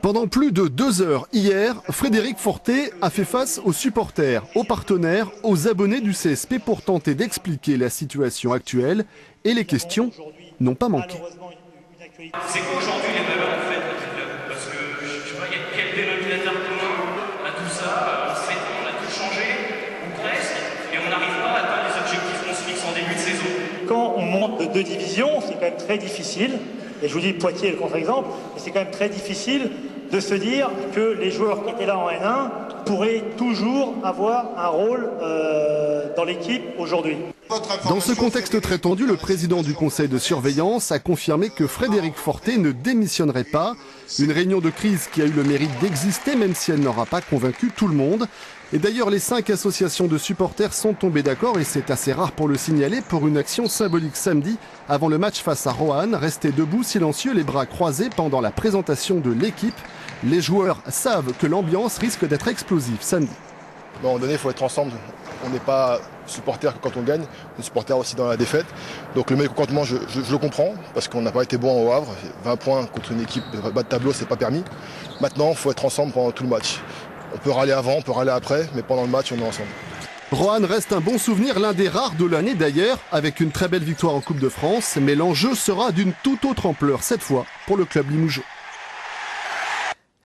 Pendant plus de 2 heures hier, Frédéric Fortet a fait face aux supporters, aux partenaires, aux abonnés du CSP pour tenter d'expliquer la situation actuelle et les questions n'ont pas manqué. C'est quoi aujourd'hui les valeurs en fait de notre club? Parce que je sais pas, il y a quel dénominateur commun à tout ça? En 7 ans, on a tout changé, ou presque, et on n'arrive pas à atteindre les objectifs qu'on se fixe en début de saison. Quand on monte de 2 divisions, c'est quand même très difficile, et je vous dis Poitiers est le contre-exemple, mais c'est quand même très difficile de se dire que les joueurs qui étaient là en N1 pourraient toujours avoir un rôle dans l'équipe aujourd'hui. Dans ce contexte très tendu, le président du conseil de surveillance a confirmé que Frédéric Fortet ne démissionnerait pas. Une réunion de crise qui a eu le mérite d'exister, même si elle n'aura pas convaincu tout le monde. Et d'ailleurs, les 5 associations de supporters sont tombées d'accord, et c'est assez rare pour le signaler, pour une action symbolique samedi avant le match face à Roanne. Restés debout, silencieux, les bras croisés pendant la présentation de l'équipe. Les joueurs savent que l'ambiance risque d'être explosive samedi. À un moment donné, il faut être ensemble. On n'est pas supporter que quand on gagne, on est supporter aussi dans la défaite. Donc le mécontentement, je le comprends, parce qu'on n'a pas été bon au Havre. 20 points contre une équipe de bas de tableau, c'est pas permis. Maintenant, il faut être ensemble pendant tout le match. On peut râler avant, on peut râler après, mais pendant le match, on est ensemble. Roanne reste un bon souvenir, l'un des rares de l'année d'ailleurs, avec une très belle victoire en Coupe de France. Mais l'enjeu sera d'une toute autre ampleur cette fois pour le club limougeaud.